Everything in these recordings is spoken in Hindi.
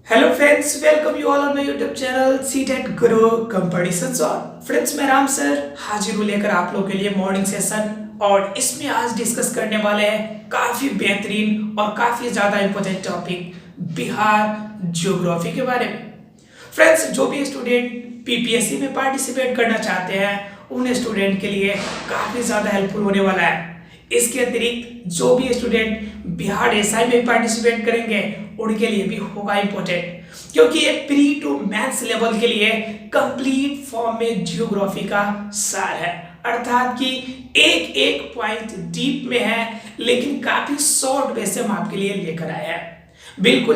Hello friends, welcome you all on my YouTube channel CTET Guru competitions. और फ्रेंड्स, मैं राम सर हाजिर हूँ लेकर आप लोगों के लिए मॉर्निंग सेशन। और इसमें आज डिस्कस करने वाले हैं काफ़ी बेहतरीन और काफ़ी ज़्यादा इम्पोर्टेंट टॉपिक बिहार ज्योग्राफी के बारे में। फ्रेंड्स, जो भी स्टूडेंट पीपीएससी में पार्टिसिपेट करना चाहते हैं उन स्टूडेंट के लिए काफ़ी ज़्यादा हेल्पफुल होने वाला है। इसके अतिरिक्त जो भी स्टूडेंट बिहार एसआई में पार्टिसिपेट करेंगे उनके लिए भी होगा इम्पोर्टेंट, क्योंकि ये प्री टू मैथ्स लेवल के लिए कंप्लीट फॉर्म में जियोग्राफी का सार है। अर्थात कि एक एक पॉइंट डीप में है, लेकिन काफी शॉर्ट वे से हम आपके लिए लेकर आए हैं। बिल्कुल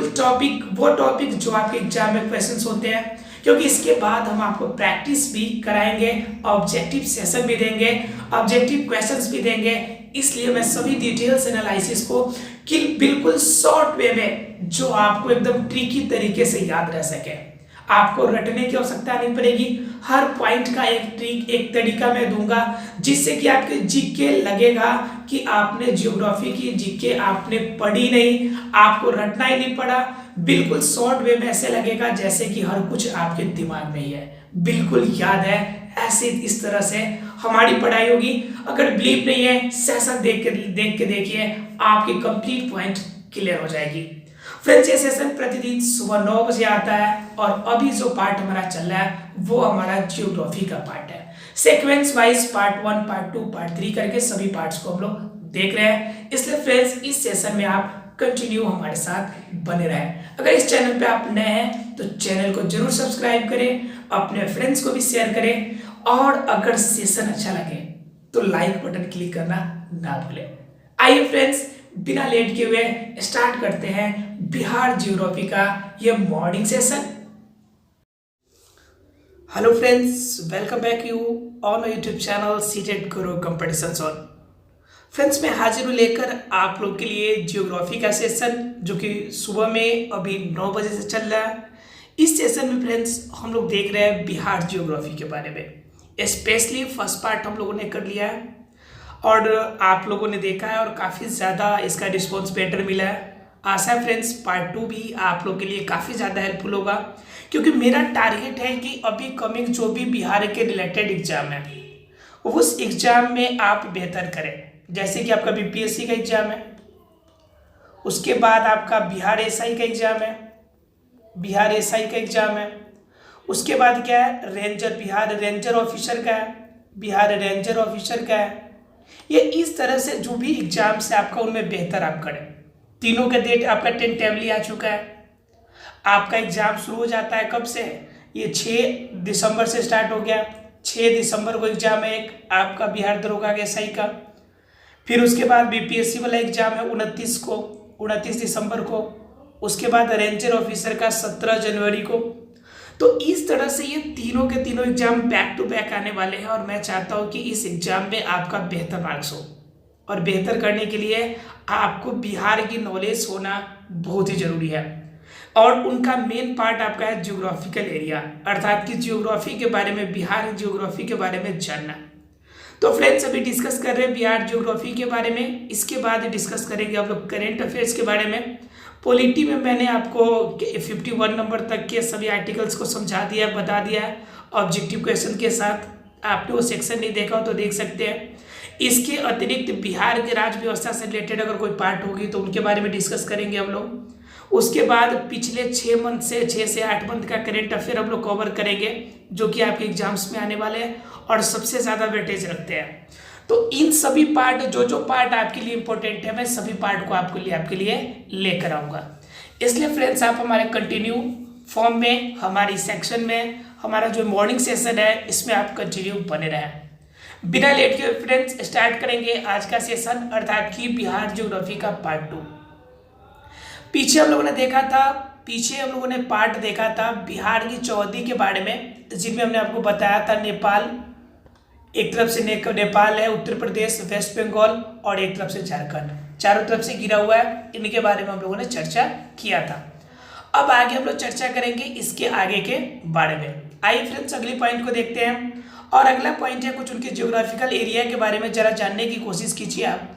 वो टॉपिक जो आपके एग्जाम में क्वेश्चंस होते हैं, क्योंकि इसके बाद हम आपको प्रैक्टिस भी कराएंगे, ऑब्जेक्टिव सेशन भी देंगे, ऑब्जेक्टिव क्वेश्चंस भी देंगे। इसलिए मैं सभी डिटेल्स एनालिसिस को कि बिल्कुल शॉर्ट वे में जो आपको एकदम ट्रिकी तरीके से याद रह सके, आपको रटने की आवश्यकता नहीं पड़ेगी। हर पॉइंट का एक ट्रिक, एक तरीका मैं दूंगा, जिससे कि आपके जीके लगेगा कि आपने ज्योग्राफी की जीके आपने पढ़ी नहीं, आपको रटना ही नहीं पड़ा। बिल्कुल शॉर्ट वे में ऐसे लगेगा जैसे कि हर कुछ आपके दिमाग में ही है, बिल्कुल याद है। ऐसे इस तरह से हमारी पढ़ाई होगी। अगर बिलीव नहीं है, सेशन देख के देखिए, आपकी कंप्लीट पॉइंट क्लियर हो जाएगी। फ्रेंड्स, ये सेशन प्रतिदिन सुबह 9 बजे आता है और अभी जो पार्ट हमारा चल रहा है वो हमारा जियोग्राफी का पार्ट है। Sequence wise part 1, part 2, part 3 करके सभी पार्ट्स को हम लोग देख रहे हैं। इसलिए फ्रेंड्स, इस सेशन में आप कंटिन्यू हमारे साथ बने रहें। अगर इस चैनल पे आप नए हैं तो चैनल को जरूर सब्सक्राइब करें, अपने फ्रेंड्स को भी शेयर करें, और अगर सेशन अच्छा लगे तो लाइक बटन क्लिक करना ना भूलें। आइए फ्रेंड्स, बिना लेट किए हुए स्टार्ट करते हैं बिहार ज्योग्राफी का ये morning session. Hello friends, welcome back you on my YouTube channel CTET Guru competitions on. Friends, मैं हाजिर हूँ लेकर आप लोग के लिए जियोग्राफी का सेशन, जो कि सुबह में अभी 9 बजे से चल रहा है। इस सेशन में फ्रेंड्स हम लोग देख रहे हैं बिहार जियोग्राफी के बारे में। स्पेशली फर्स्ट पार्ट हम लोगों ने कर लिया है और आप लोगों ने देखा है और काफ़ी ज़्यादा इसका रिस्पॉन्स बेटर मिला है। आशा है फ्रेंड्स पार्ट 2 भी आप लोग के लिए काफ़ी ज़्यादा हेल्पफुल होगा, क्योंकि मेरा टारगेट है कि अभी कमिंग जो भी बिहार के रिलेटेड एग्जाम है उस एग्जाम में आप बेहतर करें। जैसे कि आपका बीपीएससी का एग्जाम है, उसके बाद आपका बिहार एसआई का एग्जाम है, बिहार एसआई का एग्जाम है, उसके बाद क्या है रेंजर, बिहार रेंजर ऑफिसर का है, बिहार रेंजर ऑफिसर का है। ये इस तरह से जो भी एग्जाम से आपका उनमें बेहतर आप करें। तीनों का डेट आपका टेंटेवली आ चुका है। आपका एग्जाम शुरू हो जाता है कब से? ये 6 दिसंबर से स्टार्ट हो गया। 6 दिसंबर को एग्जाम है एक आपका बिहार दरोगा के एसआई का। फिर उसके बाद बीपीएससी वाला एग्जाम है 29 दिसंबर को। उसके बाद रेंजर ऑफिसर का 17 जनवरी को। तो इस तरह से ये तीनों के तीनों एग्जाम बैक टू बैक आने वाले हैं और मैं चाहता हूं कि इस एग्जाम में आपका बेहतर मार्क्स हो। और बेहतर करने के लिए आपको बिहार की नॉलेज होना बहुत ही जरूरी है। और उनका मेन पार्ट आपका है जियोग्राफिकल एरिया, अर्थात कि जियोग्राफी के बारे में, बिहार जियोग्राफी के बारे में जानना। तो फ्रेंड्स, अभी डिस्कस कर रहे हैं बिहार ज्योग्राफी के बारे में। इसके बाद डिस्कस करेंगे आप लोग करेंट अफेयर्स के बारे में। पॉलिटी में मैंने आपको 51 नंबर तक के सभी आर्टिकल्स को समझा दिया, बता दिया है ऑब्जेक्टिव क्वेश्चन के साथ। आपने वो सेक्शन नहीं देखा हो तो देख सकते हैं। इसके अतिरिक्त बिहार की राज्य व्यवस्था से रिलेटेड अगर कोई पार्ट होगी तो उनके बारे में डिस्कस करेंगे हम लोग। उसके बाद पिछले 6 से 8 मंथ का करेंट अफेयर हम लोग कवर करेंगे, जो कि आपके एग्जाम्स में आने वाले हैं और सबसे ज़्यादा वेटेज रखते हैं। तो इन सभी पार्ट, जो पार्ट आपके लिए इंपॉर्टेंट है, मैं सभी पार्ट को आपके लिए लेकर आऊँगा। इसलिए फ्रेंड्स, आप हमारे कंटिन्यू फॉर्म में, हमारी सेक्शन में, हमारा जो मॉर्निंग सेशन है इसमें आप कंटिन्यू बने रहें। बिना लेट के फ्रेंड्स स्टार्ट करेंगे आज का सेशन, अर्थात कि बिहार ज्योग्राफी का पार्ट 2। पीछे हम लोगों ने पार्ट देखा था बिहार की चौहदी के बारे में, जिनमें हमने आपको बताया था नेपाल, एक तरफ से नेपाल है, उत्तर प्रदेश, वेस्ट बंगाल और एक तरफ से झारखंड, चारों तरफ से घिरा हुआ है। इनके बारे में हम लोगों ने चर्चा किया था। अब आगे हम लोग चर्चा करेंगे इसके आगे के बारे में। आइए फ्रेंड्स, अगली पॉइंट को देखते हैं। और अगला पॉइंट है कुछ उनके ज्योग्राफिकल एरिया के बारे में जरा जानने की कोशिश कीजिए आप।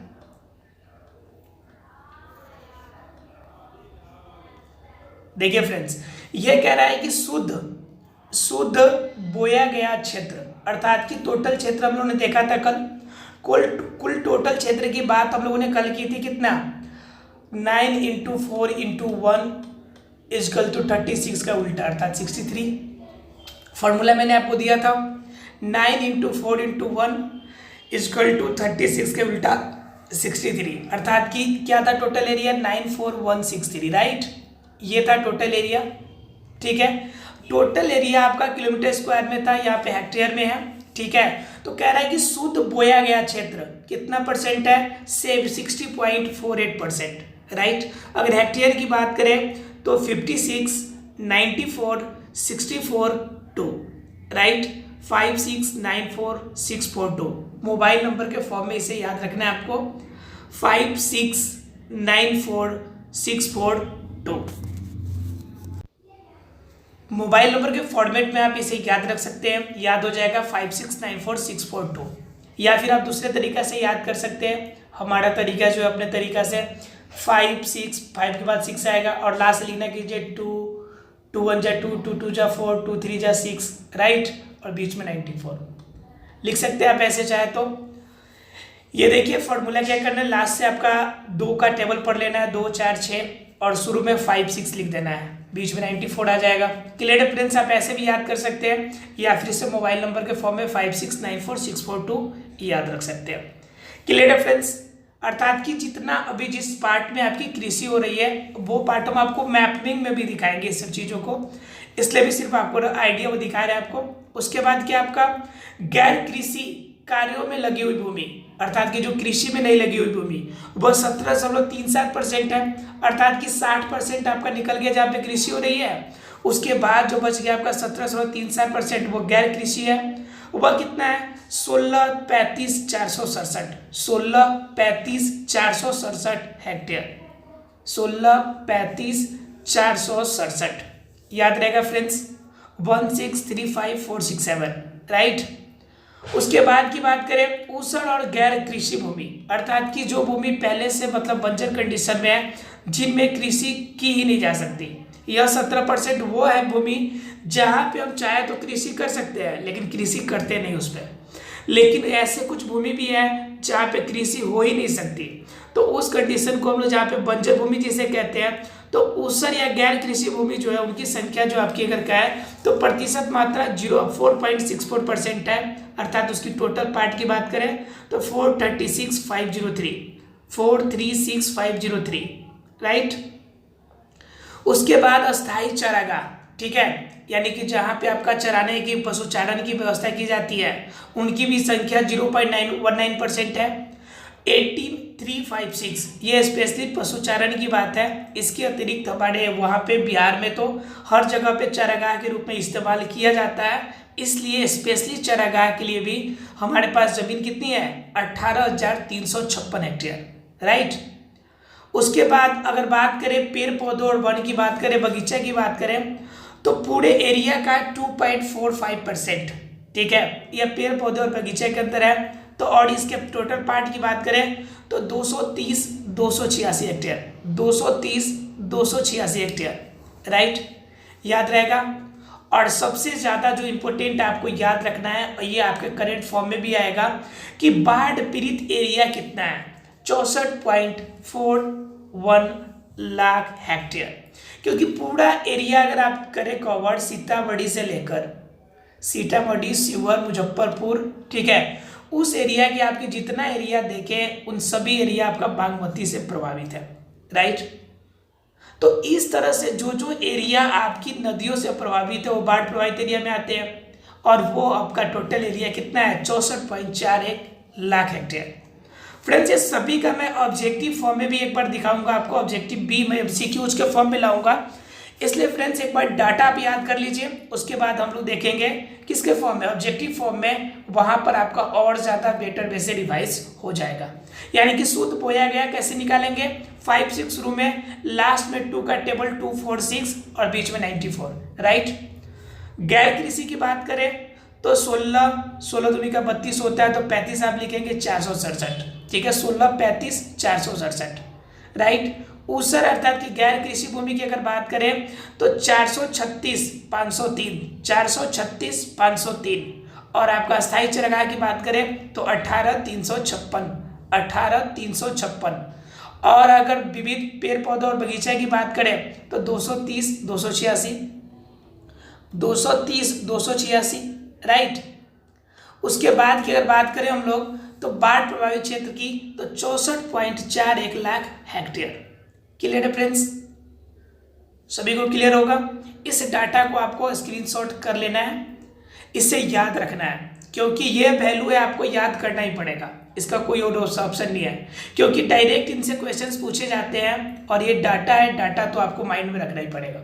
देखिए फ्रेंड्स, ये कह रहा है कि शुद्ध शुद्ध बोया गया क्षेत्र, अर्थात कि टोटल क्षेत्र हम लोगों ने देखा था कल, कुल कुल टोटल क्षेत्र की बात हम लोगों ने कल की थी, कितना 9 इंटू 4 इंटू 1 इजकल टू 36 का उल्टा अर्थात 63। फॉर्मूला मैंने आपको दिया था 9 इंटू 4 इंटू 1 इजकल टू 36 के उल्टा 63, अर्थात कि क्या था टोटल एरिया 94163, राइट। ये था टोटल एरिया, ठीक है। टोटल एरिया आपका किलोमीटर स्क्वायर में था, यहाँ पे हेक्टेयर में है, ठीक है। तो कह रहा है कि शुद्ध बोया गया क्षेत्र कितना परसेंट है, 60.48%, राइट। अगर हेक्टेयर की बात करें तो 56, 94, 64, 2, राइट, 5694642। मोबाइल नंबर के फॉर्म में इसे याद रखना है आपको, 5694642। मोबाइल नंबर के फॉर्मेट में आप इसे याद रख सकते हैं, याद हो जाएगा 5694642। या फिर आप दूसरे तरीका से याद कर सकते हैं, हमारा तरीका जो है अपने तरीका से 5 के बाद 6 आएगा और लास्ट लिखना कीजिए 2, 2 1 जा 2, 2 2 जा 4, 2 3 जा 6, राइट, और बीच में 94 लिख सकते हैं आप ऐसे चाहे तो। ये देखिए फॉर्मूला क्या करना है, लास्ट से आपका 2 का टेबल पढ़ लेना है, 2 4 6 और शुरू में 5 6 लिख देना है, बीच में 94 आ जाएगा। क्लियर है फ्रेंड्स, आप ऐसे भी याद कर सकते हैं या फिर इसे मोबाइल नंबर के फॉर्म में 5694642 याद रख सकते हैं। क्लियर है फ्रेंड्स, अर्थात कि जितना अभी जिस पार्ट में आपकी कृषि हो रही है वो पार्ट हम आपको मैपिंग में भी दिखाएंगे इस सब चीज़ों को, इसलिए भी सिर्फ आपको आइडिया वो दिखा रहे हैं आपको। उसके बाद क्या आपका गैर कृषि कार्यों में लगी हुई भूमि, अर्थात कि जो कृषि में नहीं लगी हुई भूमि वह 17.37% है, अर्थात कि 60% आपका निकल गया जहाँ पे कृषि हो रही है। उसके बाद जो बच गया आपका 17.37% वो गैर कृषि है, वह कितना है 16,35,467, 16,35,467 हेक्टेयर, 16,35,467 याद रहेगा फ्रेंड्स, 1635467, राइट। उसके बाद की बात करें ऊसर और गैर कृषि भूमि, अर्थात कि जो भूमि पहले से मतलब बंजर कंडीशन में है, जिनमें कृषि की ही नहीं जा सकती। यह 17% वो है भूमि जहाँ पे हम चाहे तो कृषि कर सकते हैं लेकिन कृषि करते नहीं उस पर। लेकिन ऐसे कुछ भूमि भी है जहाँ पे कृषि हो ही नहीं सकती, तो उस कंडीशन को हम लोग जहाँ पे बंजर भूमि जिसे कहते हैं, तो ऊसर या गैर कृषि भूमि जो है उनकी संख्या जो आपकी अगर क्या है तो प्रतिशत मात्रा 4.64% है, अर्थात उसकी टोटल पार्ट की बात करें तो 436,503, 436,503, राइट। उसके बाद अस्थायी चारागाह, ठीक है, यानी कि जहाँ पे आपका चराने की पशु चारण की व्यवस्था की जाती है उनकी भी संख्या 0.919% है, 18,356। ये स्पेशली पशु चारण की बात है। इसके अतिरिक्त हमारे वहाँ पे बिहार में तो हर जगह पे चारागाह के रूप में इस्तेमाल किया जाता है, इसलिए स्पेशली चारागाह के लिए भी हमारे पास जमीन कितनी है 18,356 हेक्टेयर, राइट। उसके बाद अगर बात करें पेड़ पौधों और वन की बात करें, बगीचा की बात करें, तो पूरे एरिया का 2.45%, ठीक है, यह पेड़ पौधे और बगीचे के अंदर है। तो और इसके टोटल पार्ट की बात करें तो 230,286 हेक्टेयर, 230,286 हेक्टेयर, राइट, याद रहेगा। और सबसे ज़्यादा जो इम्पोर्टेंट आपको याद रखना है, ये आपके करेंट फॉर्म में भी आएगा कि बाढ़ पीड़ित एरिया कितना है, 64.41 लाख हेक्टेयर। क्योंकि पूरा एरिया अगर आप करें कवर सीतामढ़ी से लेकर सीतामढ़ी, शिवहर, मुजफ्फरपुर, ठीक है, उस एरिया की आपकी जितना एरिया देखें उन सभी एरिया आपका बागमती से प्रभावित है, राइट। तो इस तरह से जो जो एरिया आपकी नदियों से प्रभावित है वो बाढ़ प्रभावित एरिया में आते हैं, और वो आपका टोटल एरिया कितना है 64.41 लाख हेक्टेयर। फ्रेंड्स ये सभी का मैं ऑब्जेक्टिव फॉर्म में भी एक बार दिखाऊंगा आपको, ऑब्जेक्टिव बी में एमसीक्यूज के फॉर्म में लाऊंगा, इसलिए फ्रेंड्स एक बार डाटा आप याद कर लीजिए। उसके बाद हम लोग देखेंगे किसके फॉर्म में, ऑब्जेक्टिव फॉर्म में, वहां पर आपका और ज़्यादा बेटर वे से रिवाइज हो जाएगा। यानी कि शुद्ध बोया गया कैसे निकालेंगे, 5 6 शुरू में, लास्ट में 2 का टेबल 2 4 6 और बीच में 94, राइट। गैर कृषि की बात करें तो 16 दूनी का 32 होता है, तो 35 आप लिखेंगे 467, ठीक है, 16 35 467, राइट। ऊसर अर्थात कि गैर कृषि भूमि की अगर बात करें तो 436,503, 436,503। और आपका स्थायी चारागाह की बात करें तो 18,356, 18,356। और अगर विविध पेड़ पौधों और बगीचा की बात करें तो 230, 286, 230, 286, राइट। उसके बाद की अगर बात करें हम लोग तो बाढ़ प्रभावित क्षेत्र की तो 64.41 लाख हेक्टेयर। क्लियर है फ्रेंड्स, सभी को क्लियर होगा। इस डाटा को आपको स्क्रीनशॉट कर लेना है, इसे याद रखना है, क्योंकि ये वैल्यू है आपको याद करना ही पड़ेगा, इसका कोई और ऑप्शन नहीं है, क्योंकि डायरेक्ट इनसे क्वेश्चंस पूछे जाते हैं और ये डाटा है, डाटा तो आपको माइंड में रखना ही पड़ेगा।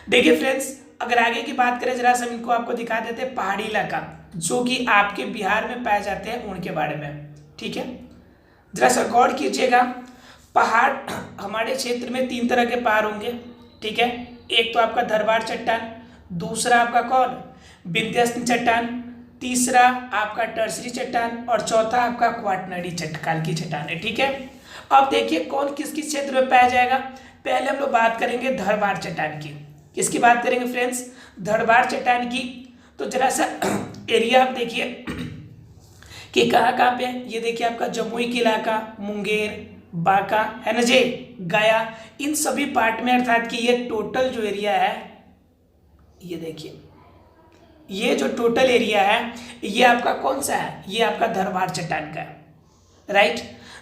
देखिए फ्रेंड्स, अगर आगे की बात करें जरा सा इनको आपको दिखा देते हैं पहाड़ी इलाका जो कि आपके बिहार में पाए जाते हैं उनके बारे में, ठीक है। जरा सा गौर कीजिएगा, पहाड़ हमारे क्षेत्र में 3 तरह के पहाड़ होंगे, ठीक है। एक तो आपका धरवार चट्टान, दूसरा आपका कौन विंध्यस्न चट्टान, तीसरा आपका टर्सरी चट्टान और चौथा आपका क्वाटरनरी काल की चट्टान है, ठीक है। अब देखिए कौन किस किस क्षेत्र में पाया जाएगा। पहले हम लोग बात करेंगे धरवार चट्टान की। किसकी बात करेंगे फ्रेंड्स? धरवार चट्टान की। तो जरा सा एरिया आप देखिए कि कहाँ कहाँ पे है। ये देखिए आपका जमुई का इलाका, मुंगेर, बांका है ना जी, गया, इन सभी पार्ट में, अर्थात कि ये टोटल जो एरिया है, ये देखिए ये जो टोटल एरिया है ये आपका कौन सा है? ये आपका धरवार चट्टान का है, राइट।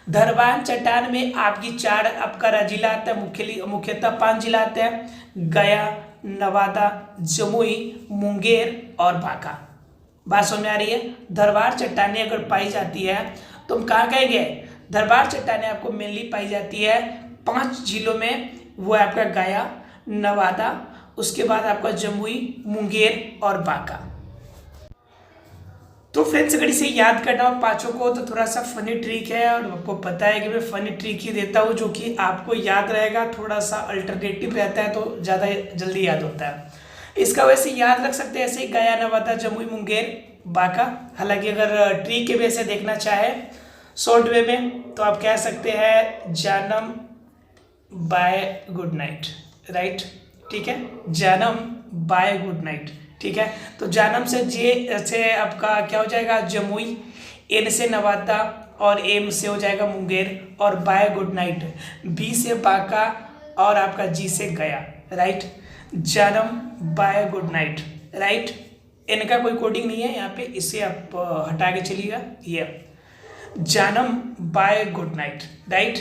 धरवार चट्टान में आपकी 4 आपका जिला आता है, मुख्यतः 5 जिला आते हैं, गया, नवादा, जमुई, मुंगेर और बांका। बात समझ में आ रही है? धरवार चट्टानें अगर पाई जाती है तो हम कहाँ कहेंगे? धरवार चट्टानें आपको मेनली पाई जाती है 5 जिलों में, वो है आपका गया, नवादा, उसके बाद आपका जमुई, मुंगेर और बांका। तो फ्रेंड्स अगर इसे याद करना हो पांचों को तो थोड़ा सा फनी ट्रिक है, और आपको पता है कि मैं फनी ट्रिक ही देता हूँ जो कि आपको याद रहेगा, थोड़ा सा अल्टरनेटिव रहता है तो ज़्यादा जल्दी याद होता है। इसका वैसे याद रख सकते हैं ऐसे ही, गया, नवादा, जमुई, मुंगेर, बांका। हालांकि अगर ट्री के वे से देखना चाहे शॉर्ट वे में तो आप कह सकते हैं जानम बाय गुड नाइट, राइट, ठीक है, जानम बाय गुड नाइट, ठीक है। तो जानम से जे से आपका क्या हो जाएगा? जमुई, एन से नवादा और एम से हो जाएगा मुंगेर, और बाय गुड नाइट बी से बांका और आपका जी से गया, राइट। जानम बाय गुड नाइट, राइट। इनका कोई कोडिंग नहीं है यहाँ पे, इसे आप हटा के चलिएगा। ये जानम बाय गुड नाइट, राइट।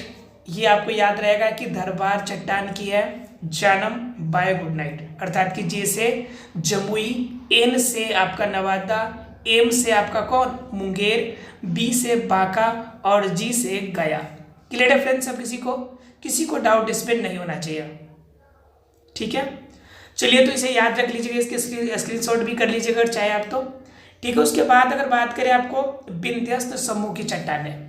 ये आपको याद रहेगा कि धरवार चट्टान की है जानम बाय गुड नाइट, अर्थात कि जे से जमुई, एन से आपका नवादा, एम से आपका कौन? मुंगेर, बी से बांका और जी से गया। क्लियर है फ्रेंड्स? अब किसी को डाउट इसमें नहीं होना चाहिए, ठीक है। चलिए तो इसे याद रख लीजिएगा, इसके स्क्रीनशॉट भी कर लीजिएगा अगर चाहे आप तो, ठीक है। उसके बाद अगर बात करें आपको विंध्यस्न समूह की चट्टानें,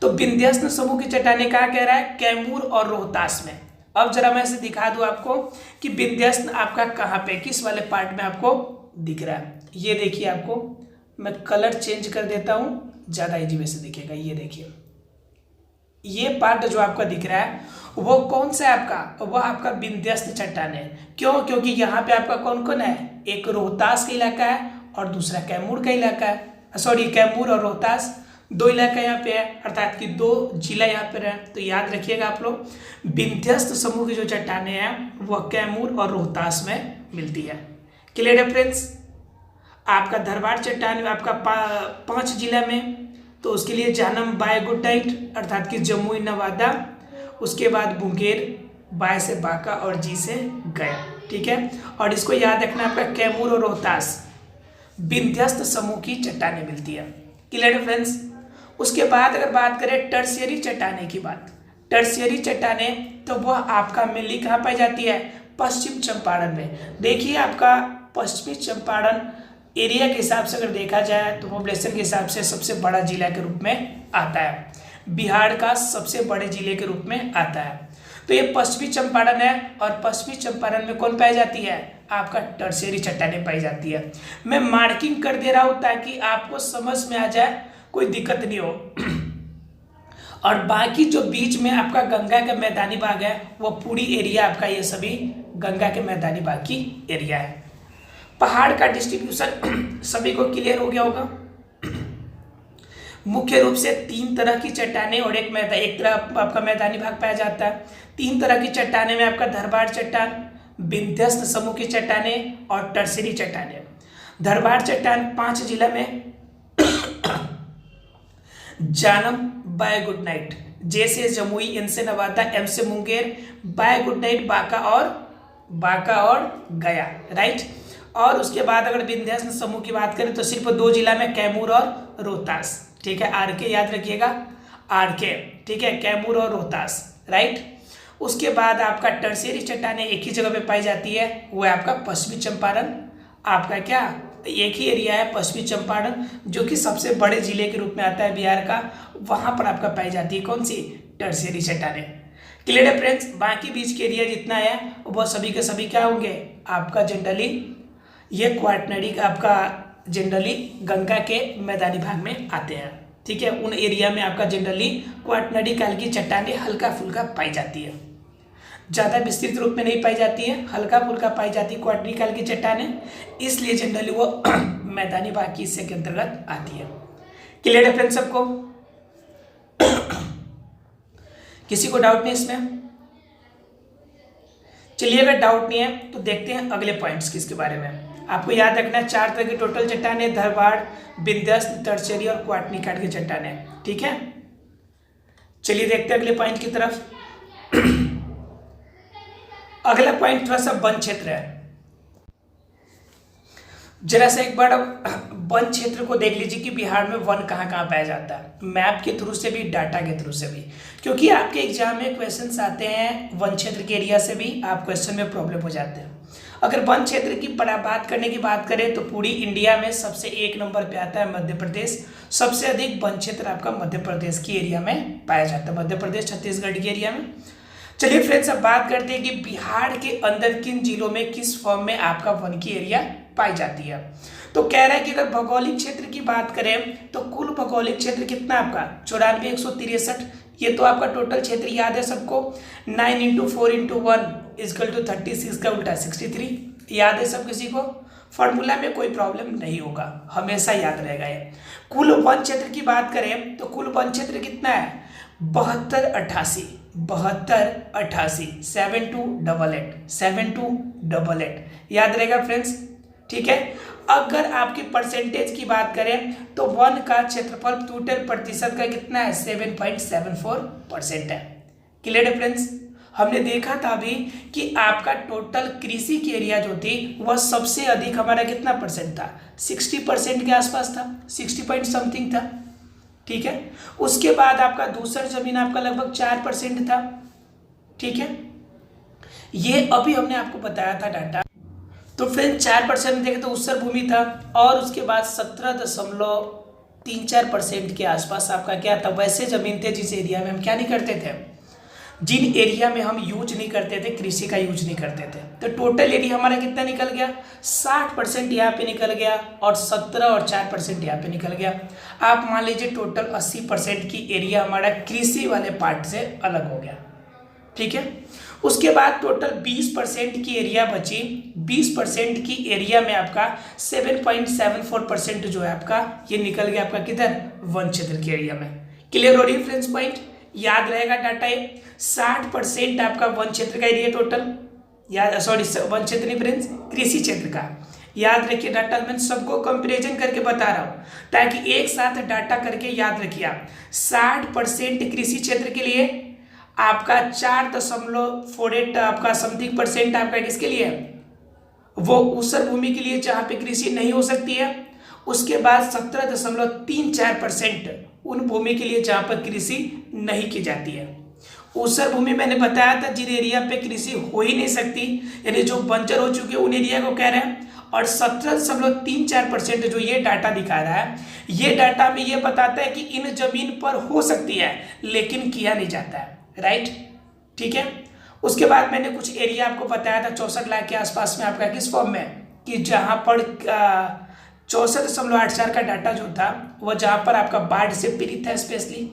तो विंध्यस्न समूह की चट्टानें कहाँ कह रहा है? कैमूर और रोहतास में। अब जरा मैं इसे दिखा दूं आपको कि विंध्यस्न आपका कहाँ पे, किस वाले पार्ट में आपको दिख रहा है। ये देखिए, आपको मैं कलर चेंज कर देता हूँ, ज़्यादा इजी वे से दिखेगा। ये देखिए, ये पार्ट जो आपका दिख रहा है वो कौन सा है आपका? वो आपका विंध्यस्न चट्टान है। क्यों? क्योंकि यहाँ पे आपका कौन कौन है? एक रोहतास का इलाका है और दूसरा कैमूर का इलाका है। सॉरी, कैमूर और रोहतास 2 इलाका यहाँ पे है, अर्थात कि 2 जिला यहाँ पे है। तो याद रखिएगा आप लोग, विंध्यस्न समूह की जो चट्टानें हैं वह कैमूर और रोहतास में मिलती है। क्लियर है फ्रेंड्स? आपका धरवार चट्टान में आपका 5 जिला में, तो उसके लिए जानम बाय गुड नाइट, अर्थात कि जमुई, नवादा, उसके बाद मुंगेर, बाय से बांका और जी से गया, ठीक है। और इसको याद रखना, आपका कैमूर और रोहतास विंध्यस्न समूह की चट्टानें मिलती है। क्लियर है फ्रेंड्स? उसके बाद अगर बात करें टर्शियरी चट्टानें की बात, टर्शियरी चट्टानें तो वह आपका मेनली कहाँ पाई जाती है? पश्चिम चंपारण में। देखिए, आपका पश्चिमी चंपारण एरिया के हिसाब से अगर देखा जाए तो पॉपुलेशन के हिसाब से सबसे बड़ा जिला के रूप में आता है, बिहार का सबसे बड़े जिले के रूप में आता है। तो ये पश्चिमी चंपारण है, और पश्चिमी चंपारण में कौन पाई जाती है? आपका टर्शियरी चट्टानें पाई जाती है। मैं मार्किंग कर दे रहा हूँ ताकि आपको समझ में आ जाए, कोई दिक्कत नहीं हो। और बाकी जो बीच में आपका गंगा का मैदानी भाग है वो पूरी एरिया आपका ये सभी गंगा के मैदानी भाग की एरिया है। पहाड़ का डिस्ट्रीब्यूशन सभी को क्लियर हो गया होगा। मुख्य रूप से 3 तरह की चट्टानें और एक तरफ आपका मैदानी भाग पाया जाता है। 3 तरह की चट्टानें में आपका धरवाड़ चट्टान, विंध्यस्त समूह की चट्टानें और टर्सरी चट्टानें। धरवाड़ चट्टान 5 जिला में जानम, बाय गुड नाइट, जैसे जमुई, इनसे नवादा, एम से Munger, bye good night Banka और गया, राइट। और उसके बाद अगर विंध्यस्त समूह की बात करें तो सिर्फ 2 जिला में कैमूर और रोहतास, ठीक है, आरके याद रखिएगा, आरके, ठीक है, कैमूर और रोहतास, राइट। उसके बाद आपका टर्शियरी चट्टानें एक ही जगह पे पाई जाती है, वो है आपका पश्चिमी चंपारण, आपका क्या एक ही एरिया है पश्चिमी चंपारण, जो कि सबसे बड़े जिले के रूप में आता है बिहार का, वहां पर आपका पाई जाती है कौन सी, टर्शियरी चट्टानें। क्लियर है फ्रेंड्स। बाकी बीच के एरिया जितना है वो सभी के सभी क्या होंगे आपका जनरली ये क्वाटनरी आपका जनरली गंगा के मैदानी भाग में आते हैं, ठीक है। उन एरिया में आपका जनरली क्वाटनरी काल की चट्टानें हल्का फुल्का पाई जाती है, ज़्यादा विस्तृत रूप में नहीं पाई जाती है, हल्का फुल्का पाई जाती है क्वाटनरी काल की चट्टानें, इसलिए जनरली वो मैदानी भाग की हिस्से के अंतर्गत आती है। क्लियर है फ्रेंड्स सबको? किसी को डाउट नहीं इसमें? चलिए अगर डाउट नहीं है तो देखते हैं अगले पॉइंट्स किसके बारे में। आपको याद रखना है 4 तरह की टोटल चट्टानें, धरवाड़, विंध्यस्त, टर्शियरी और क्वाटनी काट की चट्टानें, ठीक है। चलिए देखते हैं अगले पॉइंट की तरफ। अगला पॉइंट थोड़ा सा वन क्षेत्र है। जरा सा एक बार वन क्षेत्र को देख लीजिए कि बिहार में वन कहाँ कहाँ पाया जाता है, मैप के थ्रू से भी, डाटा के थ्रू से भी, क्योंकि आपके एग्जाम में क्वेश्चंस आते हैं वन क्षेत्र के एरिया से भी, आप क्वेश्चन में प्रॉब्लम हो जाते हैं। अगर वन क्षेत्र की बात करने की बात करें तो पूरी इंडिया में सबसे 1 नंबर पे आता है मध्य प्रदेश। सबसे अधिक वन क्षेत्र आपका मध्य प्रदेश की एरिया में पाया जाता है, मध्य प्रदेश छत्तीसगढ़ की एरिया में। चलिए फ्रेंड्स अब बात करते हैं कि बिहार के अंदर किन जिलों में किस फॉर्म में आपका वन की एरिया पाई जाती है। तो कह रहा है कि अगर भौगोलिक क्षेत्र की बात करें तो कुल भौगोलिक क्षेत्र कितना आपका 94,163, ये तो आपका टोटल क्षेत्र याद है सबको। 9 × 4 × 1 = 36 का उल्टा 63, याद है सब किसी को? फॉर्मूला में कोई प्रॉब्लम नहीं होगा, हमेशा याद रहेगा ये। कुल वन क्षेत्र की बात करें तो कुल वन क्षेत्र कितना है 7288, 7288, याद रहेगा फ्रेंड्स, ठीक है। अगर आपकी परसेंटेज की बात करें तो वन का क्षेत्रफल टोटल प्रतिशत का कितना है 7.74% है। क्लियर है फ्रेंड्स? हमने देखा था अभी कि आपका टोटल कृषि की एरिया जो थी वह सबसे अधिक हमारा कितना परसेंट था, 60% के आसपास था, 60 पॉइंट समथिंग था, ठीक है। उसके बाद आपका दूसरा जमीन आपका लगभग 4% था, ठीक है। ये अभी हमने आपको बताया था डाटा। तो फ्रेंड 4% देखें तो उत्तर भूमि था, और उसके बाद 17.34% के आसपास आपका क्या था वैसे जमीन थे जिस एरिया में हम क्या नहीं करते थे, जिन एरिया में हम यूज नहीं करते थे, कृषि का यूज नहीं करते थे। तो टोटल एरिया हमारा कितना निकल गया 60% यहाँ पे निकल गया, और 17 और 4% यहाँ पे निकल गया। आप मान लीजिए टोटल 80% की एरिया हमारा कृषि वाले पार्ट से अलग हो गया, ठीक है। उसके बाद टोटल 20% की एरिया बची, 20% की एरिया में आपका 7.74% जो है आपका ये निकल गया आपका किधर, वन क्षेत्र के एरिया में। क्लियर हो रही है फ्रेंड्स पॉइंट? याद रहेगा डाटा ये 60% आपका वन क्षेत्र का एरिया टोटल, याद सॉरी वन क्षेत्र नहीं फ्रेंड्स, कृषि क्षेत्र का। याद रखिए डाटा मैं सबको कंपैरिजन करके बता रहा हूँ ताकि एक साथ डाटा करके याद रखिए आप। 60% कृषि क्षेत्र के लिए आपका 4.48 आपका समथिंग परसेंट आपका किसके लिए वो ऊसर भूमि के लिए जहाँ पे कृषि नहीं हो सकती है। उसके बाद 17.34% उन भूमि के लिए जहाँ पर कृषि नहीं की जाती है। ऊसर भूमि मैंने बताया था जिन एरिया पे कृषि हो ही नहीं सकती, यानी जो बंजर हो चुके उन एरिया को कह रहे हैं। और 17.34% जो ये डाटा दिखा रहा है, ये डाटा में ये बताता है कि इन जमीन पर हो सकती है लेकिन किया नहीं जाता है, राइट, ठीक है। उसके बाद मैंने कुछ एरिया आपको बताया था 64 लाख के आसपास में आपका किस फॉर्म में, कि जहां पर 64.84 का डाटा जो था वह जहां पर आपका बाढ़ से पीड़ित है स्पेशली,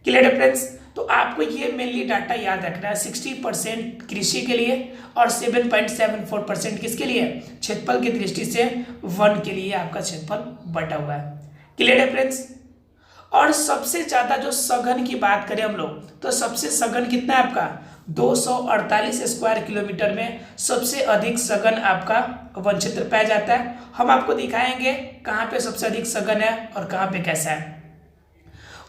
क्लियर है फ्रेंड्स। तो आपको ये मेनली डाटा याद रखना है, 60% कृषि के लिए और 7.74% किसके लिए, क्षेत्रफल की दृष्टि से वन के लिए आपका क्षेत्रफल बटा हुआ है। क्लियर है फ्रेंड्स। और सबसे ज्यादा जो सघन की बात करें हम लोग, तो सबसे सघन कितना है आपका 248 स्क्वायर किलोमीटर में सबसे अधिक सघन आपका वन क्षेत्र पाया जाता है। हम आपको दिखाएंगे कहाँ पे सबसे अधिक सघन है और कहाँ पे कैसा है।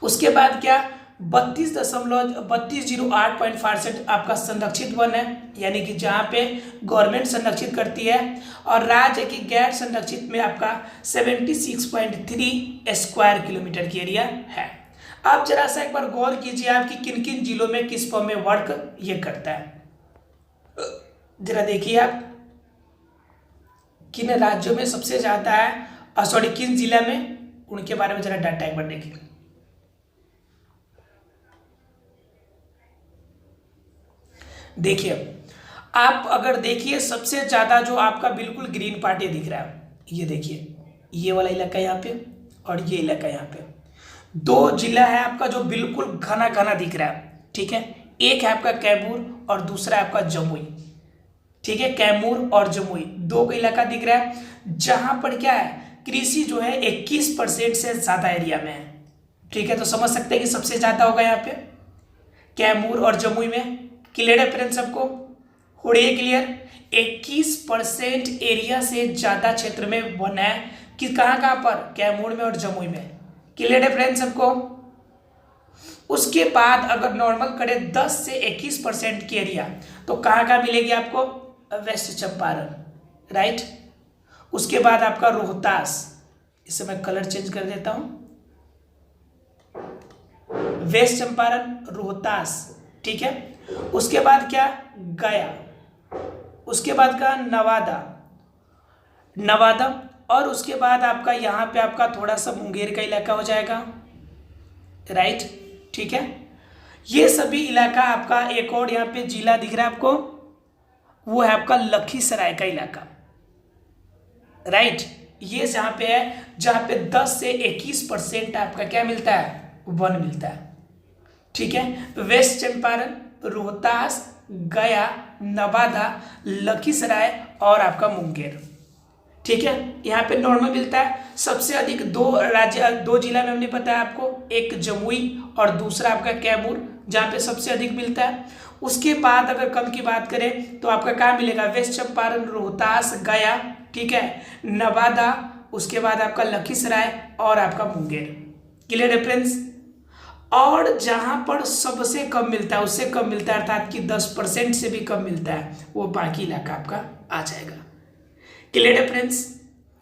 उसके बाद क्या 32.6208 आपका संरक्षित वन है, यानी कि जहाँ पे गवर्नमेंट संरक्षित करती है, और राज्य की गैर संरक्षित में आपका 76.3 स्क्वायर किलोमीटर की एरिया है। आप जरा सा एक बार गौर कीजिए आपकी किन किन जिलों में किस फॉर्म में वर्क ये करता है। जरा देखिए आप किन राज्यों में सबसे ज्यादा है, सॉरी किन जिला में, उनके बारे में जरा डाटा एक बार देखिए। देखिए आप अगर देखिए सबसे ज्यादा जो आपका बिल्कुल ग्रीन पार्ट ये दिख रहा है, ये देखिए ये वाला इलाका यहाँ पे और ये इलाका यहाँ पे, दो जिला है आपका जो बिल्कुल घना घना दिख रहा है, ठीक है। एक है आपका कैमूर और दूसरा है आपका जमुई, ठीक है। कैमूर और जमुई दो का इलाका दिख रहा है, जहां पर क्या है कृषि जो है 21% से ज्यादा एरिया में है, ठीक है। तो समझ सकते हैं कि सबसे ज्यादा होगा यहाँ पे कैमूर और जमुई में। क्लियर है फ्रेंड्स सबको, हो रही है क्लियर। 21% एरिया से ज्यादा क्षेत्र में वन है कि कहाँ पर, कैमूर में और जमुई में। क्लियर है फ्रेंड्स सबको। उसके बाद अगर नॉर्मल करें 10 से 21% की एरिया, तो कहाँ मिलेगी आपको, वेस्ट चंपारण, राइट। उसके बाद आपका रोहतास, इसे मैं कलर चेंज कर देता हूं, वेस्ट चंपारण रोहतास, ठीक है। उसके बाद क्या गया, उसके बाद का नवादा, और उसके बाद आपका यहाँ पे आपका थोड़ा सा मुंगेर का इलाका हो जाएगा, राइट, ठीक है। ये सभी इलाका आपका, एक और यहाँ पे जिला दिख रहा है आपको, वो है आपका लखीसराय का इलाका, राइट। ये जहाँ पे है जहाँ पे 10 से 21% आपका क्या मिलता है, वन मिलता है, ठीक है। वेस्ट चंपारण, रोहतास, गया, नवादा, लखीसराय और आपका मुंगेर, ठीक है। यहाँ पे नॉर्मल मिलता है। सबसे अधिक दो जिला में हमने बताया आपको, एक जमुई और दूसरा आपका कैमूर, जहाँ पे सबसे अधिक मिलता है। उसके बाद अगर कम की बात करें तो आपका कहाँ मिलेगा, वेस्ट चंपारण, रोहतास, गया, ठीक है, नवादा, उसके बाद आपका लखीसराय और आपका मुंगेर। क्लियर है फ्रेंड्स। और जहां पर सबसे कम मिलता है, उससे कम मिलता है, अर्थात कि 10% से भी कम मिलता है, वो बाकी इलाका आपका आ जाएगा। क्लियर है फ्रेंड्स।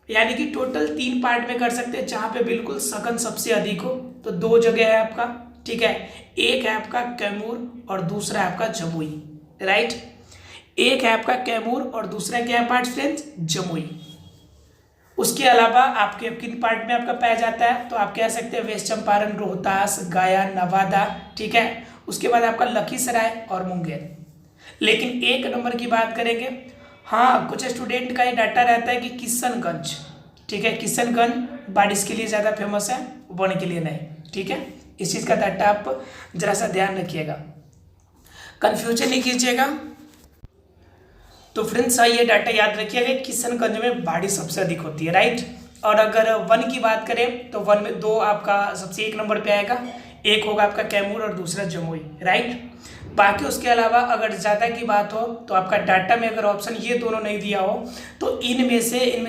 यानी कि टोटल 3 पार्ट में कर सकते हैं, जहां पे बिल्कुल सघन सबसे अधिक हो, तो 2 जगह है आपका, ठीक है। एक है आपका कैमूर और दूसरा है आपका जमुई, राइट। एक है आपका कैमूर और दूसरा क्या है पार्ट फ्रेंड्स, जमुई। उसके अलावा आपके किन पार्ट में आपका पाया जाता है, तो आप कह सकते हैं वेस्ट चंपारण, रोहतास, गया, नवादा, ठीक है। उसके बाद आपका लखीसराय और मुंगेर। लेकिन 1 नंबर की बात करेंगे, हाँ कुछ स्टूडेंट का ये डाटा रहता है कि किशनगंज, ठीक है, किशनगंज बारिश के लिए ज़्यादा फेमस है, वन के लिए नहीं, ठीक है। इस चीज़ का डाटा आप जरा सा ध्यान रखिएगा, कंफ्यूजन नहीं कीजिएगा। तो फ्रेंड्स ये डाटा याद रखिएगा, किशनगंज में बारिश सबसे अधिक होती है, राइट। और अगर वन की बात करें तो वन में 2 आपका सबसे 1 नंबर पे आएगा, एक होगा आपका कैमूर और दूसरा जमुई, राइट। बाकी उसके अलावा अगर ज़्यादा की बात हो तो आपका डाटा में अगर ऑप्शन ये दोनों नहीं दिया हो, तो इनमें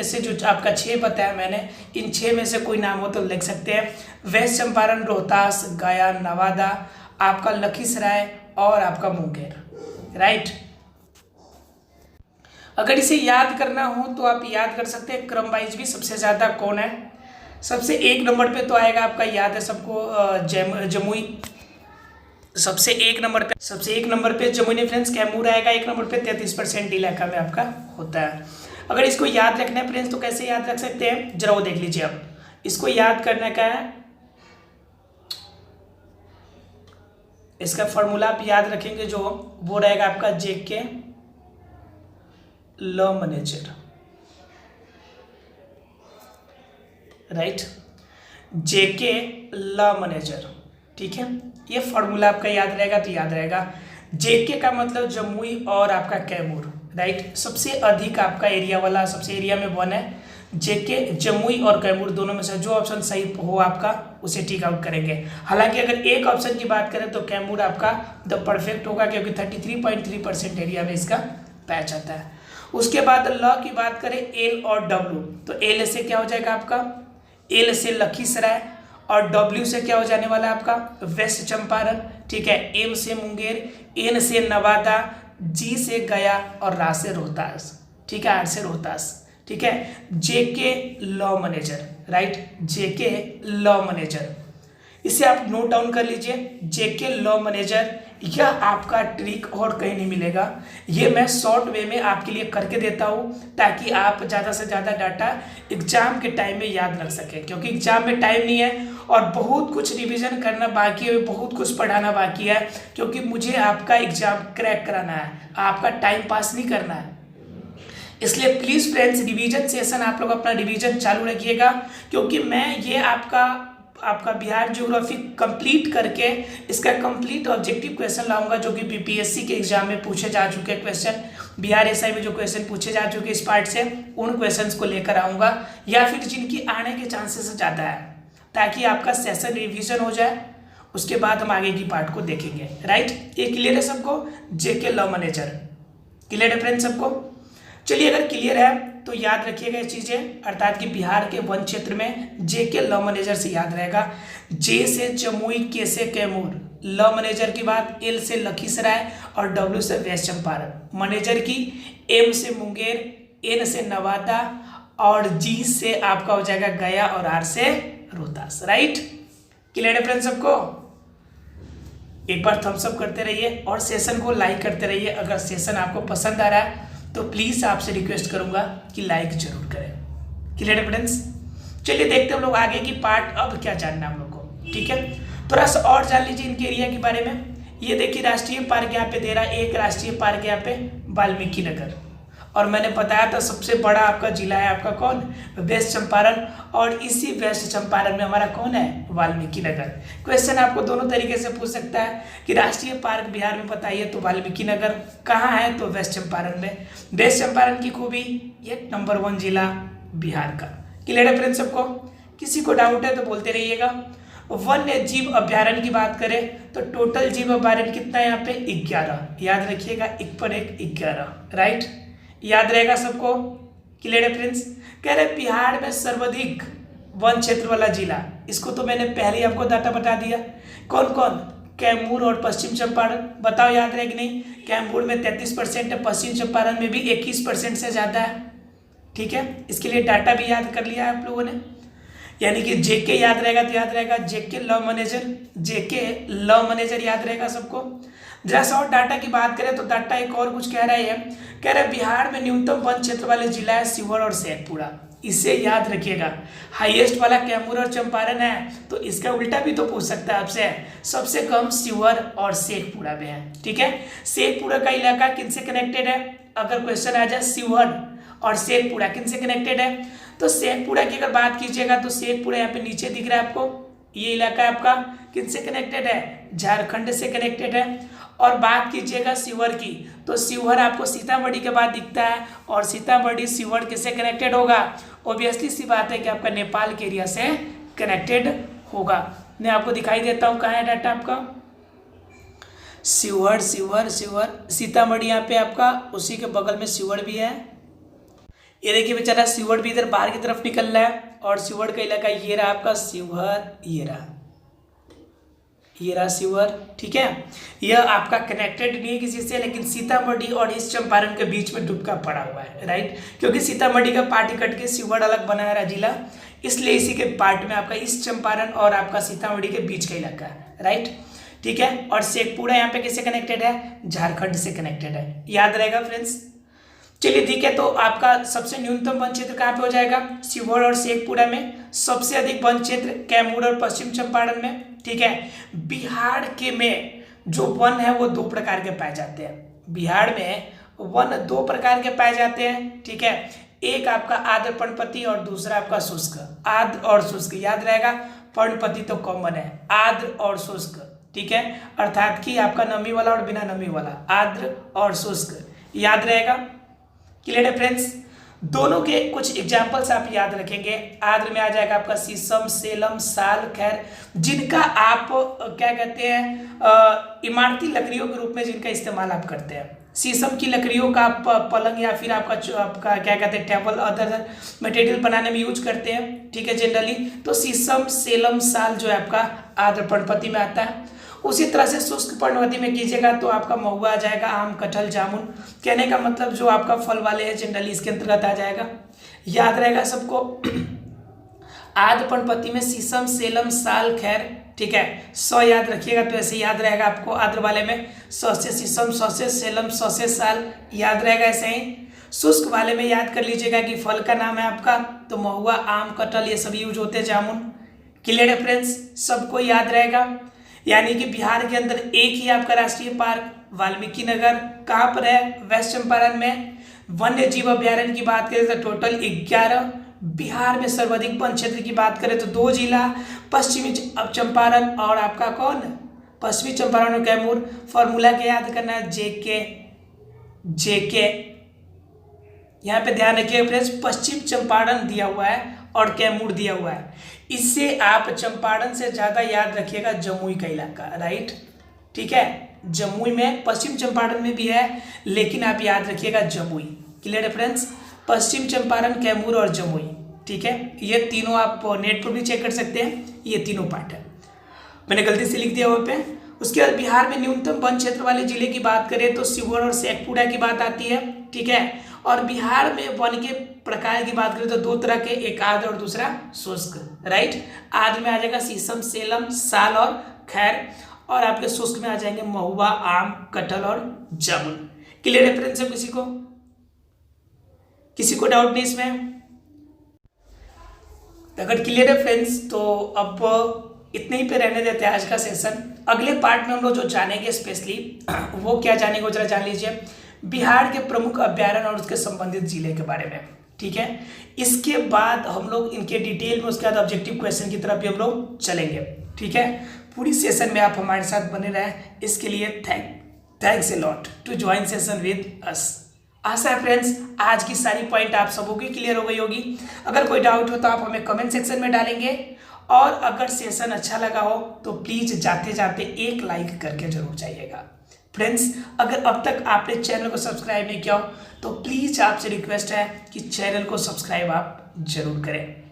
से जो आपका 6 बताया मैंने, इन 6 में से कोई नाम हो तो लिख सकते हैं, वेस्ट चंपारण, रोहतास, गया, नवादा, आपका लखीसराय और आपका मुंगेर, राइट। अगर इसे याद करना हो तो आप याद कर सकते हैं क्रम वाइज भी, सबसे ज़्यादा कौन है। सबसे 1 नंबर पे तो आएगा आपका, याद है सबको, जमुई सबसे 1 नंबर पे जमुई ने फ्रेंड्स। कैमूर आएगा 1 नंबर पे, 33% इलाका में आपका होता है। अगर इसको याद रखना है फ्रेंड्स तो कैसे याद रख सकते हैं, जरा वो देख लीजिए आप। इसको याद करने का है, इसका फॉर्मूला आप याद रखेंगे जो वो रहेगा आपका JK ल मैनेजर, राइट। JK ल मैनेजर, ठीक है, ये फॉर्मूला आपका याद रहेगा तो याद रहेगा। जेके का मतलब जमुई और आपका कैमूर, राइट। सबसे अधिक आपका एरिया वाला, सबसे एरिया में वन है जेके, जमुई और कैमूर दोनों में से जो ऑप्शन सही हो आपका उसे टिक आउट करेंगे। हालांकि अगर एक ऑप्शन की बात करें तो कैमूर आपका द परफेक्ट होगा, क्योंकि 33.3% एरिया में इसका पैच आता है। उसके बाद ल की बात करें एल और डब्ल्यू, तो एल से क्या हो जाएगा आपका, एल से लखीसराय और डब्ल्यू से क्या हो जाने वाला है आपका वेस्ट चंपारण, ठीक है। एम से मुंगेर, एन से नवादा, जी से गया और रा से रोहतास, ठीक है, आर से रोहतास, ठीक है। जेके लॉ मैनेजर, राइट, जेके लॉ मैनेजर, इसे आप नोट डाउन कर लीजिए। जेके लॉ मैनेजर, यह आपका ट्रिक और कहीं नहीं मिलेगा, ये मैं शॉर्ट वे में आपके लिए करके देता हूँ ताकि आप ज़्यादा से ज़्यादा डाटा एग्जाम के टाइम में याद रख सकें, क्योंकि एग्जाम में टाइम नहीं है और बहुत कुछ रिवीजन करना बाकी है, बहुत कुछ पढ़ाना बाकी है, क्योंकि मुझे आपका एग्जाम क्रैक कराना है, आपका टाइम पास नहीं करना है। इसलिए प्लीज़ फ्रेंड्स, रिवीजन सेशन आप लोग अपना रिवीजन चालू रखिएगा, क्योंकि मैं ये आपका बिहार ज्योग्राफी कंप्लीट करके इसका कंप्लीट ऑब्जेक्टिव क्वेश्चन लाऊंगा, जो कि बीपीएससी के एग्जाम में पूछे जा चुके क्वेश्चन, बिहार एसआई में जो क्वेश्चन पूछे जा चुके इस पार्ट से, उन क्वेश्चंस को लेकर आऊँगा, या फिर जिनकी आने के चांसेस ज़्यादा है, ताकि आपका सेशन रिविजन हो जाए। उसके बाद हम आगे की पार्ट को देखेंगे, राइट। ये क्लियर है सबको, जेके लॉ मैनेजर क्लियर है फ्रेंड्स सबको। चलिए, अगर क्लियर है तो याद रखिएगा ये चीज़ें, अर्थात कि बिहार के वन क्षेत्र में जेके लॉ मैनेजर से याद रहेगा। जे से जमुई, के से कैमूर, लॉ मैनेजर की बात, एल से लखीसराय और डब्ल्यू से वेस्ट चंपारण मैनेजर की, एम से मुंगेर, एन से नवादा और जी से आपका हो जाएगा गया और आर से रोहतास, राइट। क्लियर है फ्रेंड्स सबको। एक बार थम्स अप करते रहिए और सेशन को लाइक करते रहिए। अगर सेशन आपको पसंद आ रहा है तो प्लीज़ आपसे रिक्वेस्ट करूंगा कि लाइक जरूर करें। क्लियर है फ्रेंड्स। चलिए देखते हैं हम लोग आगे की पार्ट, अब क्या जानना है हम लोग को, ठीक है। थोड़ा सा और जान लीजिए इनके एरिया के बारे में। ये देखिए राष्ट्रीय पार्क यहाँ पे दे रहा है, एक राष्ट्रीय पार्क यहाँ पे वाल्मीकि नगर, और मैंने बताया था सबसे बड़ा आपका जिला है आपका कौन, वेस्ट चंपारण, और इसी वेस्ट चंपारण में हमारा कौन है, वाल्मीकि नगर। क्वेश्चन आपको दोनों तरीके से पूछ सकता है कि राष्ट्रीय पार्क बिहार में बताइए, तो वाल्मीकि नगर कहाँ है, तो वेस्ट चंपारण में। वेस्ट चंपारण की खूबी, ये नंबर 1 जिला बिहार का। क्लियर है फ्रेंड्स सबको। किसी को डाउट है तो बोलते रहिएगा। वन्य जीव अभ्यारण्य की बात करें तो टोटल जीव अभ्यारण्य कितना है यहाँ पे, 11, याद रखिएगा, 1 पर 1 11, राइट, याद रहेगा सबको। क्लियर है फ्रेंड्स। कह रहे बिहार में सर्वाधिक वन क्षेत्र वाला जिला, इसको तो मैंने पहले ही आपको डाटा बता दिया, कौन कौन, कैमूर और पश्चिम चंपारण। बताओ याद रहे कि नहीं, कैमूर में 33% है, पश्चिम चंपारण में भी 21% से ज़्यादा है, ठीक है। इसके लिए डाटा भी याद कर लिया आप लोगों ने, यानी कि जेके याद रहेगा तो याद रहेगा जेके लॉ मैनेजर, जेके लॉ मैनेजर याद रहेगा सबको। जरा सा और डाटा की बात करें तो डाटा एक और कुछ कह रहा है, कह रहा है बिहार में न्यूनतम वन क्षेत्र वाले जिला है शिवहर और शेखपुरा, इसे याद रखिएगा। हाईएस्ट वाला कैमूर और चंपारण है, तो इसका उल्टा भी तो पूछ सकता है आपसे, सबसे कम शिवहर और शेखपुरा में है, ठीक है। शेखपुरा का इलाका किनसे कनेक्टेड है, अगर क्वेश्चन आ जाए शिवहर और शेखपुरा किनसे कनेक्टेड है, तो शेखपुरा की अगर बात कीजिएगा तो शेखपुरा यहाँ पे नीचे दिख रहा है आपको, ये इलाका आपका किनसे कनेक्टेड है, झारखंड से कनेक्टेड है। और बात कीजिएगा शिवहर की, तो शिवहर आपको सीतामढ़ी के बाद दिखता है, और सीतामढ़ी शिवहर किससे कनेक्टेड होगा, ऑब्वियसली सी बात है कि आपका नेपाल के एरिया से कनेक्टेड होगा। मैं आपको दिखाई देता हूँ, कहाँ है डाटा आपका, शिवहर शिवहर शिवहर, सीतामढ़ी यहाँ पे आपका, उसी के बगल में शिवहर भी है। ये देखिए बेचारा शिवहर भी इधर बाहर की तरफ निकल रहा है, और शिवहर का इलाका ये रहा आपका शिवहर, ये रहा शिवहर, ठीक है। यह आपका कनेक्टेड नहीं है किसी से, लेकिन सीतामढ़ी और ईस्ट चंपारण के बीच में डुबका पड़ा हुआ है, राइट, क्योंकि सीतामढ़ी का पार्ट कट के शिवहर अलग बनाया रहा जिला, इसलिए इसी के पार्ट में आपका ईस्ट चंपारण और आपका सीतामढ़ी के बीच का इलाका है, राइट, ठीक है। और शेखपुरा यहाँ पे किससे कनेक्टेड है, झारखंड से कनेक्टेड है, याद रहेगा फ्रेंड्स। चलिए ठीक है, तो आपका सबसे न्यूनतम वन क्षेत्र कहाँ पे हो जाएगा, शिवहर और शेखपुरा में। सबसे अधिक वन क्षेत्र कैमूर और पश्चिम चंपारण में, ठीक है। बिहार के में जो वन है वो 2 प्रकार के पाए जाते हैं, बिहार में वन 2 प्रकार के पाए जाते हैं, ठीक है। एक आपका आर्द्र पर्णपाती और दूसरा आपका शुष्क, आर्द्र और शुष्क, याद रहेगा। पर्णपति तो कॉमन है, आर्द्र और शुष्क, ठीक है, अर्थात कि आपका नमी वाला और बिना नमी वाला, आर्द्र और शुष्क, याद रहेगा। क्लियर है फ्रेंड्स। दोनों के कुछ एग्जाम्पल्स आप याद रखेंगे। आर्द्र में आ जाएगा आपका शीशम, सेलम, साल, खैर, जिनका आप क्या कहते हैं इमारती लकड़ियों के रूप में जिनका इस्तेमाल आप करते हैं। शीशम की लकड़ियों का आप पलंग या फिर आपका क्या कहते हैं टेबल अदर मटेरियल बनाने में यूज करते हैं, ठीक है, जनरली। तो शीशम, सेलम, साल जो है आपका आर्द्र पर्णपति में आता है। उसी तरह से शुष्क पर्णपति में कीजिएगा तो आपका महुआ आ जाएगा, आम, कटहल, जामुन, कहने का मतलब जो आपका फल वाले हैं जनरली इसके अंतर्गत आ जाएगा। याद रहेगा सबको। आर्द्र पर्णपति में शीशम, सेलम, साल, खैर, ठीक है, 100 याद रखिएगा तो ऐसे याद रहेगा आपको। आर्द्र वाले में 100 से शीशम, 100 से सेलम, 100 से साल, याद रहेगा ऐसे ही। शुष्क वाले में याद कर लीजिएगा कि फल का नाम है आपका, तो महुआ, आम, कटहल ये सब यूज होते हैं, जामुन। क्लियर है फ्रेंड्स, सबको याद रहेगा। यानी कि बिहार के अंदर एक ही आपका राष्ट्रीय पार्क वाल्मीकि नगर कहाँ पर है, वेस्ट चंपारण में। वन्य जीव अभ्यारण्य की बात करें तो टोटल 11। बिहार में सर्वाधिक वन क्षेत्र की बात करें तो 2 जिला, पश्चिमी चंपारण और आपका कौन, पश्चिमी चंपारण और कैमूर। फॉर्मूला क्या याद करना है, जेके, यहाँ पे ध्यान रखिएगा फ्रेंड्स, पश्चिम चंपारण दिया हुआ है और कैमूर दिया हुआ है। इससे आप चंपारण से ज्यादा याद रखिएगा जमुई का इलाका, राइट, ठीक है, जमुई में, पश्चिम चंपारण में भी है लेकिन आप याद रखिएगा जमुई। क्लियर है फ्रेंड्स, पश्चिम चंपारण, कैमूर और जमुई, ठीक है, ये तीनों आप नेट पर भी चेक कर सकते हैं, ये तीनों पार्ट है। मैंने गलती से लिख दिया वहाँ पे। उसके बाद बिहार में न्यूनतम वन क्षेत्र वाले जिले की बात करें तो शिवहर और शेखपुरा की बात आती है, ठीक है। और बिहार में वन के प्रकार की बात करें तो 2 तरह के, एक आर्द्र और दूसरा शुष्क, राइट। आर्द्र में आ जाएगा शीशम, सेलम, साल और खैर, और आपके शुष्क में आ जाएंगे महुआ, आम, कटहल और जामुन। क्लियर है फ्रेंड्स, किसी को डाउट नहीं इसमें? अगर क्लियर है फ्रेंड्स तो अब इतने ही पे रहने देते हैं आज का सेशन। अगले पार्ट में हम लोग जो जानेंगे स्पेशली वो क्या जानेंगे वो जरा जान लीजिए, बिहार के प्रमुख अभ्यारण्य और उसके संबंधित जिले के बारे में, ठीक है। इसके बाद हम लोग इनके डिटेल में उसके बाद ऑब्जेक्टिव क्वेश्चन की तरफ भी हम लोग चलेंगे, ठीक है। पूरी सेशन में आप हमारे साथ बने रहें, इसके लिए thanks a lot to join session with us. आशा है फ्रेंड्स आज की सारी पॉइंट आप सबों की क्लियर हो गई होगी। अगर कोई डाउट हो तो आप हमें कमेंट सेक्शन में डालेंगे, और अगर सेशन अच्छा लगा हो तो प्लीज जाते जाते एक लाइक करके जरूर जाइएगा। फ्रेंड्स अगर अब तक आपने चैनल को सब्सक्राइब नहीं किया हो तो प्लीज आपसे रिक्वेस्ट है कि चैनल को सब्सक्राइब आप जरूर करें।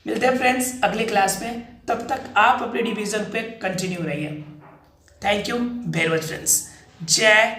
मिलते हैं फ्रेंड्स अगले क्लास में, तब तक आप अपने डिवीजन पे कंटिन्यू रहिए। Thank you very much friends, जय